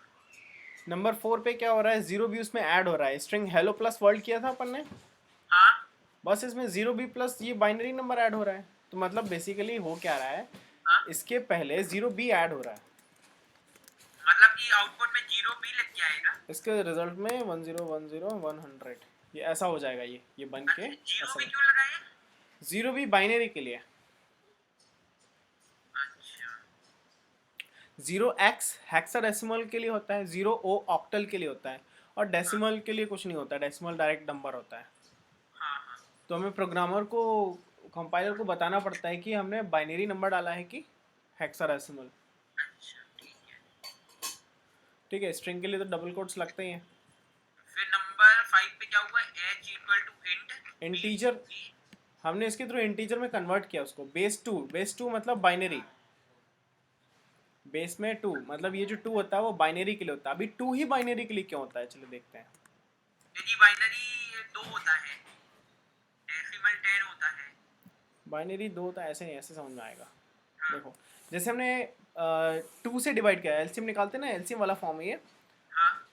नंबर 4 पे क्या हो रहा है, 0b उसमें ऐड हो रहा है। स्ट्रिंग हेलो प्लस वर्ल्ड किया था अपन ने,
हाँ
बस इसमें 0b प्लस ये बाइनरी नंबर ऐड हो रहा है। तो मतलब बेसिकली हो क्या रहा है,
हाँ
इसके पहले 0b ऐड हो रहा है,
मतलब कि आउटपुट में 0b लिख के आएगा।
इसके रिजल्ट में 1010 100, ये ऐसा हो जाएगा, ये बन के
अच्छा
ऐसा
0b क्यों लगाए?
0b बाइनरी के लिए,
अच्छा
0x हेक्साडेसिमल के लिए होता है, 0o ऑक्टल के लिए होता है, और डेसिमल के लिए कुछ नहीं होता है, डेसिमल डायरेक्ट नंबर होता है।
हाँ हाँ
तो हमें प्रोग्रामर को, कंपाइलर को बताना पड़ता है कि हमने बाइनरी नंबर डाला है कि हेक्साडेसिमल,
अच्छा ठीक है।
ठीक है। स्ट्रिंग के लिए तो डबल कोट्स लगते ही हैं।
फिर नंबर 5 पे क्या हुआ, h equal to int
integer, हमने इसके थ्रू इंटीजर में कन्वर्ट किया उसको। बेस टू मतलब बाइनरी, बेस में 2 मतलब ये जो 2 होता है वो बाइनरी के लिए होता है। अभी 2 ही बाइनरी के लिए क्यों होता है, चलो देखते हैं।
यदि बाइनरी 2 होता है, डेसिमल 10 होता है।
बाइनरी 2 होता है, ऐसे नहीं, ऐसे समझ में आएगा।
हाँ
देखो, जैसे हमने 2 से डिवाइड किया, एलसीएम निकालते हैं ना, एलसीएम वाला फॉर्म है ये।
हाँ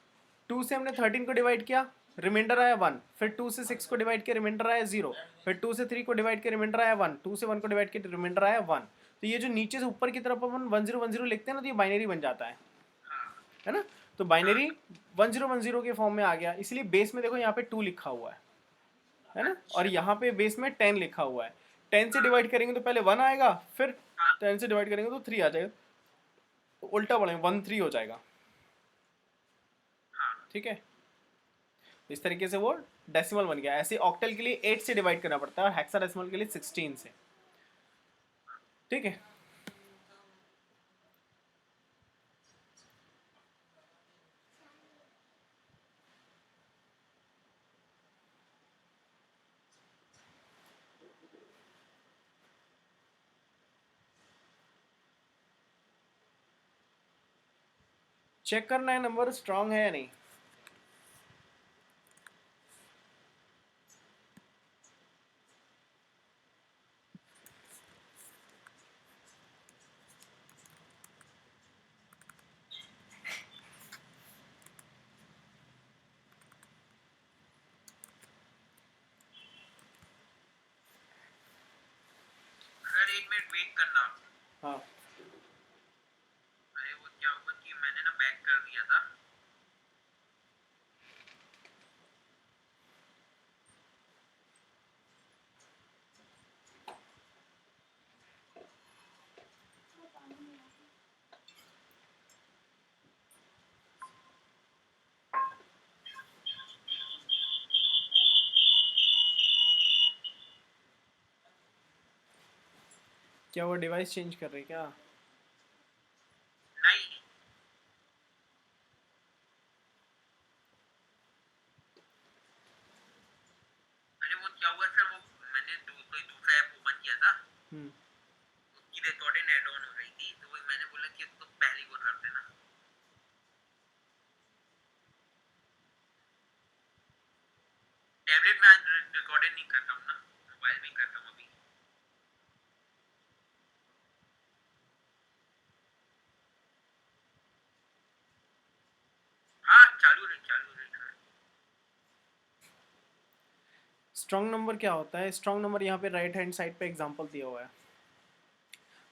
2 से हमने 13 को डिवाइड किया, रिमाइंडर आया 1। फिर 2 से 6 को डिवाइड किया, रिमाइंडर आया 0। फिर 2 से 3 को डिवाइड किया, रिमाइंडर आया 1। 2 से 1 को डिवाइड किया, रिमाइंडर आया 1। तो ये जो नीचे से ऊपर की तरफ अपन 1010 लिखते हैं ना, तो ये बाइनरी बन जाता है ना। तो बाइनरी 1010 के फॉर्म में आ गया, इसलिए बेस में देखो यहाँ पे 2 लिखा हुआ है ना, और यहाँ पे बेस में 10 लिखा हुआ है। 10 से डिवाइड करेंगे तो पहले 1 आएगा, फिर 10 से डिवाइड करेंगे तो 3 आ जाएगा, तो उल्टा पड़ेगा, 1 3 हो जाएगा, ठीक है। इस तरीके से वो डेसिमल बन गया। ऐसे ऑक्टल के लिए 8 से डिवाइड करना पड़ता है, और हेक्साडेसिमल के लिए 16 से, ठीक है। चेक करना है नंबर स्ट्रांग है या नहीं।
सर 1 मिनट वेट करना।
हाँ
अरे वो क्या हुआ कि मैंने ना बैक कर दिया था।
क्या वो डिवाइस चेंज कर रही है क्या?
नहीं, अरे वो क्या हुआ सर, वो मैंने कोई दूसरा ऐप ओपन किया था,
हम्म।
उसकी रिकॉर्डिंग ऐड ऑन हो रही थी, तो वही मैंने बोला कि तो पहले वो कर देना। टैबलेट में आज रिकॉर्डिंग नहीं कर रहा हूँ ना, मोबाइल में कर रहा हूँ अभी। हाँ चालू रही सर।
स्ट्रॉन्ग नंबर क्या होता है? स्ट्रॉन्ग नंबर यहाँ पे राइट हैंड साइड पे एग्जांपल दिया हुआ है।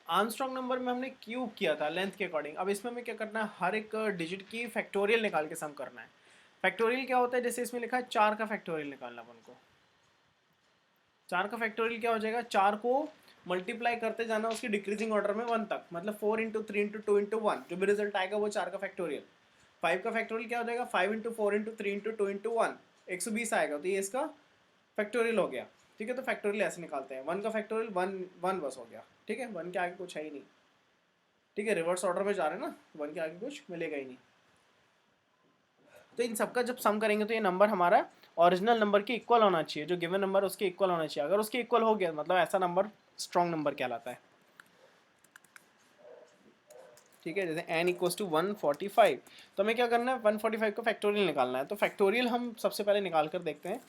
आर्मस्ट्रॉन्ग नंबर में हमने क्यूब किया था लेंथ के अकॉर्डिंग। अब इसमें हमें क्या करना है, हर एक डिजिट की फैक्टोरियल निकाल के सम करना है। फैक्टोरियल क्या होता है, जैसे इसमें लिखा है 4 का फैक्टोरियल निकालना अपन को। 4 का फैक्टोरियल क्या हो जाएगा, 4 को मल्टीप्लाई करते जाना उसकी डिक्रीजिंग ऑर्डर में 1 तक, मतलब 4 इंटू 3 इंटू 2 इंटू 1, जो भी रिजल्ट आएगा वो 4 का फैक्टोरियल। 5 का फैक्टोरियल क्या हो जाएगा, 5 इंटू 4 इंटू 3 इंटू 2 इंटू 1, 120 आएगा, तो ये इसका फैक्टोरियल हो गया। ठीक है, तो फैक्टोरियल ऐसे निकालते हैं। 1 का फैक्टोरियल 1 1 बस हो गया। ठीक है, 1 के आगे कुछ है ही नहीं। ठीक है, रिवर्स ऑर्डर में जा रहे हैं ना, 1 के आगे कुछ मिलेगा ही नहीं। तो इन सबका जब सम करेंगे तो ये नंबर हमारा ओरिजिनल नंबर के इक्वल होना चाहिए, जो गिवन नंबर उसके इक्वल होना चाहिए। अगर उसके इक्वल हो गया मतलब ऐसा नंबर स्ट्रॉन्ग नंबर कहलाता है। ठीक है, जैसे n इक्वल्स टू 145, तो हमें क्या करना है, 145 का फैक्टोरियल निकालना है। तो फैक्टोरियल हम सबसे पहले निकाल कर देखते हैं।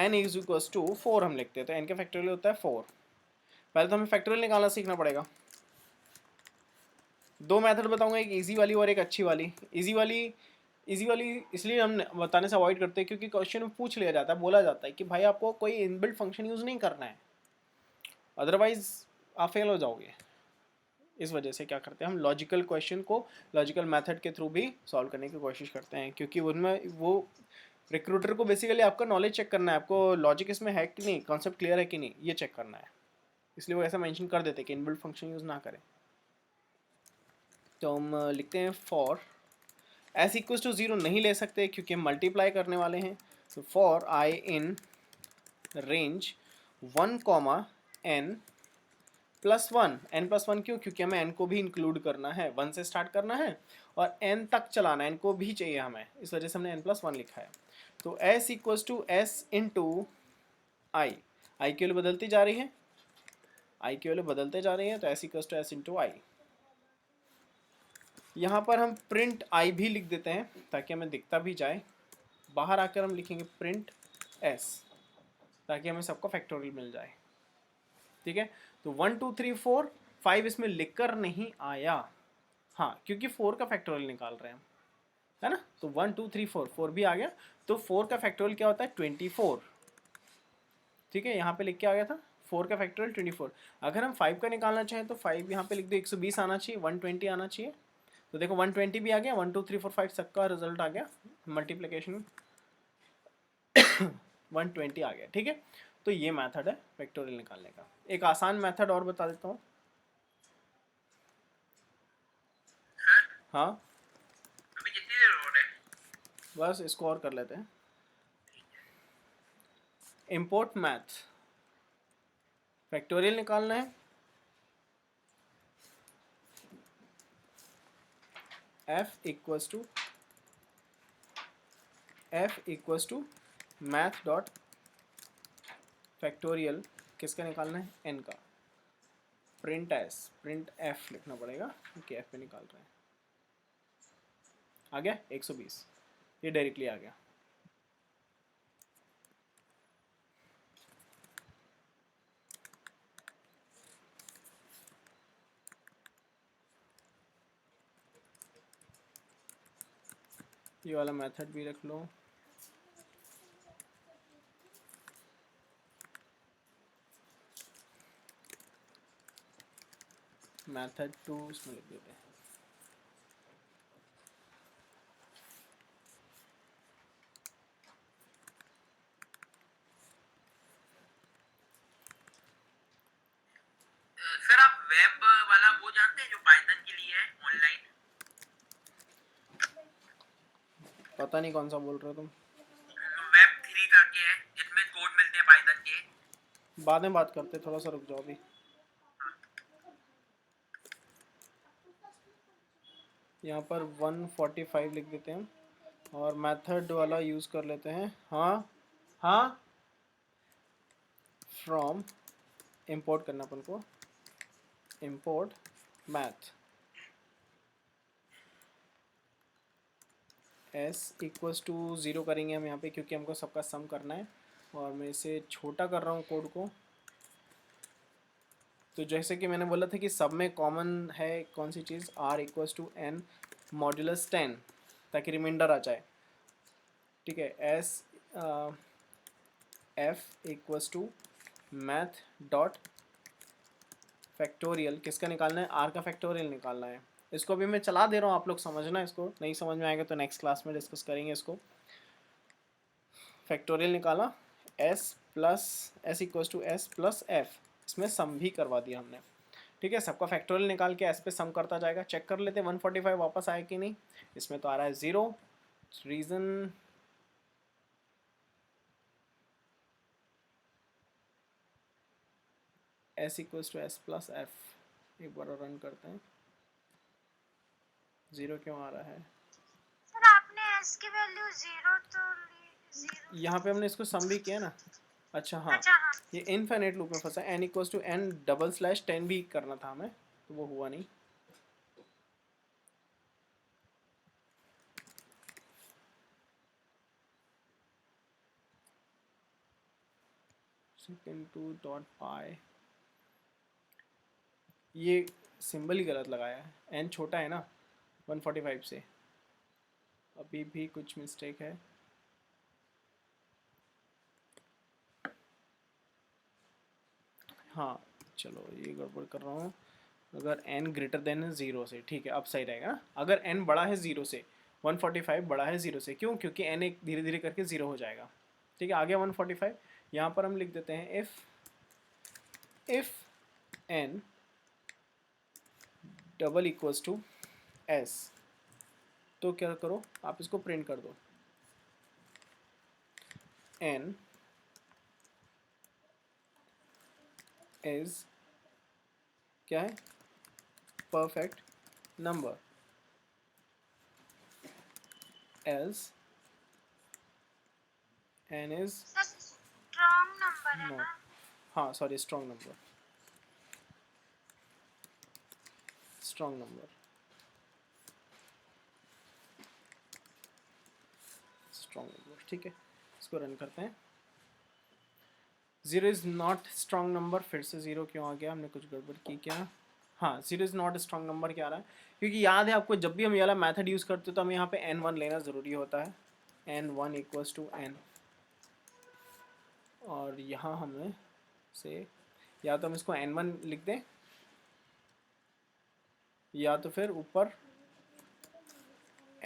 n इज इक्वल्स टू 4 हम लिखते हैं, तो n का फैक्टोरियल होता है 4। पहले तो हमें फैक्टोरियल निकालना सीखना पड़ेगा। दो मेथड बताऊंगा, एक इजी वाली और एक अच्छी वाली। इजी वाली इसलिए हम बताने से अवॉइड करते हैं क्योंकि क्वेश्चन में पूछ लिया जाता है, बोला जाता है कि भाई आपको कोई इनबिल्ट फंक्शन यूज़ नहीं करना है, अदरवाइज आप फेल हो जाओगे। इस वजह से क्या करते हैं, हम लॉजिकल क्वेश्चन को लॉजिकल मेथड के थ्रू भी सॉल्व करने की कोशिश करते हैं, क्योंकि उनमें वो रिक्रूटर को बेसिकली आपका नॉलेज चेक करना है, आपको लॉजिक इसमें है कि नहीं, कॉन्सेप्ट क्लियर है कि नहीं, ये चेक करना है। इसलिए वो ऐसा मेंशन कर देते हैं कि इनबिल्ट फंक्शन यूज़ ना करें। तो हम लिखते हैं फॉर एस इक्वल्स टू 0 नहीं ले सकते क्योंकि हम मल्टीप्लाई करने वाले हैं। तो for i in range 1 comma n plus 1, n plus 1 क्यों, क्योंकि हमें एन को भी इंक्लूड करना है, 1 से स्टार्ट करना है और एन तक चलाना है, एन को भी चाहिए हमें, इस वजह से हमने एन प्लस 1 लिखा है। तो s equals to s into i, i की वैल्यू बदलती जा रही है, आई की वैल्यू बदलते जा रही है, तो s equals to s into i. यहाँ पर हम प्रिंट आई भी लिख देते हैं ताकि हमें दिखता भी जाए। बाहर आकर हम लिखेंगे प्रिंट एस, ताकि हमें सबका फैक्टोरियल मिल जाए। ठीक है, तो 1 2 3 4 5 इसमें लिखकर नहीं आया, हाँ, क्योंकि 4 का फैक्टोरियल निकाल रहे हैं हम, है ना। तो 1 2 3 4, 4 भी आ गया। तो 4 का फैक्टोरियल क्या होता है, 24। ठीक है, यहाँ पे लिख के आ गया था 4 का फैक्टोरियल 24। अगर हम 5 का निकालना चाहें तो 5 यहाँ पे लिख दो, 120 आना चाहिए, 120 आना चाहिए। तो देखो 120 भी आ गया, 1 2 3 4 5 सबका रिजल्ट आ गया, मल्टीप्लिकेशन 120 आ गया। ठीक है, तो ये मेथड है फैक्टोरियल निकालने का। एक आसान मेथड और बता देता हूँ।
सर
हाँ,
अभी कितनी देर हो रहा है?
बस इसको और कर लेते हैं। इम्पोर्ट मैथ, फैक्टोरियल निकालना है। F equals to math dot factorial, किसका निकालना है, एन का। प्रिंट एस, प्रिंट एफ लिखना पड़ेगा क्योंकि एफ पे निकाल रहे हैं। आ गया 120, ये डायरेक्टली आ गया। ये वाला मेथड भी रख लो। मेथड 2 इसमें लिख देते हैं।
सर आप वेब वाला वो जानते हैं जो पाइथन के लिए है ऑनलाइन?
पता नहीं कौन सा बोल रहे हो तुम।
वेब 3 करके है जिसमें कोड मिलते हैं पाइथन के।
बाद में बात करते, थोड़ा सा रुक जाओ अभी। यहाँ पर 145 लिख देते हैं और मेथड वाला यूज़ कर लेते हैं। हाँ हाँ, फ्रॉम इंपोर्ट करना अपन को, import math s equals to 0 करेंगे हम यहाँ पे, क्योंकि हमको सबका सम करना है और मैं इसे छोटा कर रहा हूँ कोड को। तो जैसे कि मैंने बोला था कि सब में कॉमन है कौन सी चीज़, r equals to n modulus 10, ताकि रिमाइंडर आ जाए। ठीक है, s f equals to math dot factorial, किसका निकालना है, r का फैक्टोरियल निकालना है। इसको भी मैं चला दे रहा हूँ, आप लोग समझना, इसको नहीं समझ में आएगा तो नेक्स्ट क्लास में डिस्कस करेंगे इसको। फैक्टोरियल निकाला, s equals to s plus f, इसमें सम भी करवा दिया हमने। ठीक है, सबका फैक्टोरियल निकाल के s पे सम करता जाएगा। चेक कर लेते हैं 145 वापस आया कि नहीं। इसमें तो आ रहा है 0, reason s equals to s plus f. एक बार रन करते हैं, 0 क्यों आ रहा है।
सर आपने s की वैल्यू 0 तो ली, 0
यहाँ पे हमने इसको सम भी किया ना। अच्छा हाँ,
अच्छा हाँ
ये इनफाइनाइट लूप में फंसा, n equals to n double slash 10 भी करना था हमें, तो वो हुआ नहीं। second2 डॉट पाई, ये सिंबल ही गलत लगाया है, n छोटा है ना 145 से, अभी भी कुछ मिस्टेक है। हाँ चलो, ये गड़बड़ कर रहा हूँ। अगर n ग्रेटर देन है 0 से, ठीक है अब सही रहेगा ना। अगर n बड़ा है 0 से, 145 बड़ा है 0 से, क्यों, क्योंकि n एक धीरे धीरे करके 0 हो जाएगा। ठीक है, आ गया 145। यहाँ पर हम लिख देते हैं if n double equals to s, तो क्या करो आप इसको प्रिंट कर दो, n इज क्या है, perfect number, else n is
sir strong number है
नॉट,
ना।
हाँ sorry, strong number, strong number, strong number. ठीक है, इसको रन करते हैं। 0 इज़ नॉट स्ट्रॉन्ग नंबर, फिर से 0 क्यों आ गया, हमने कुछ गड़बड़ की क्या। हाँ, 0 इज़ नॉट स्ट्रॉन्ग नंबर क्या आ रहा है, क्योंकि याद है आपको जब भी हम ये वाला मेथड यूज़ करते हैं तो हमें यहाँ पे n1 लेना ज़रूरी होता है, n1 इक्वल्स टू n, और यहाँ हमें से या तो हम इसको n1 लिख दें या तो फिर ऊपर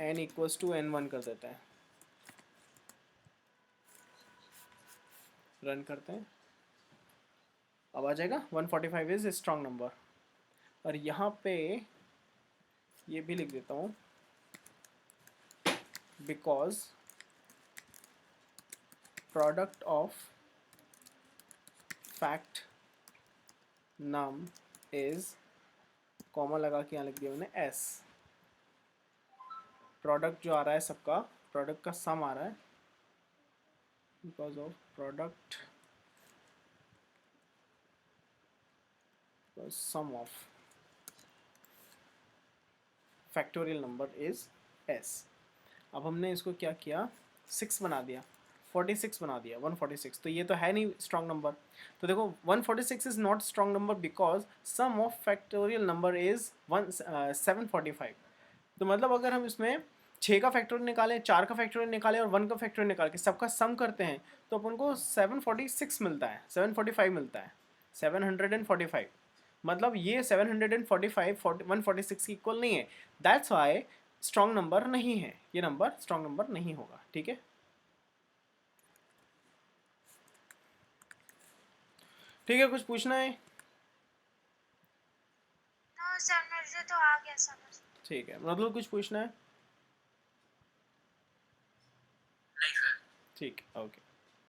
n इक्वल्स टू n1 कर देते हैं। रन करते हैं, अब आ जाएगा 145 इज स्ट्रॉन्ग नंबर। और यहाँ पे ये भी लिख देता हूँ, because product of fact num is, comma लगा के यहाँ लिख दिया मैंने s, प्रोडक्ट जो आ रहा है सबका, प्रोडक्ट का सम आ रहा है, because of product sum of factorial number is s। अब हमने इसको क्या किया, 6 बना दिया, 46 बना दिया, 146, तो ये तो है नहीं स्ट्रॉन्ग नंबर। तो देखो 146 is not strong number because sum of factorial number is 745। तो मतलब अगर हम इसमें 6 का फैक्टोरियल निकालें, 4 का फैक्टोरियल निकालें और 1 का फैक्टोरियल निकाल के सबका सम करते हैं तो अपन को 746 मिलता है, 745 मिलता है, 745। मतलब ये 745 146 की इक्वल नहीं है, दैट्स वाई स्ट्रॉन्ग नंबर नहीं है, ये नंबर स्ट्रॉन्ग नंबर नहीं होगा। ठीक है, ठीक है, कुछ पूछना है?
नो सर मुझे तो आ गया समझ।
ठीक है, मतलब कुछ पूछना है?
नहीं सर।
ठीक है, ओके।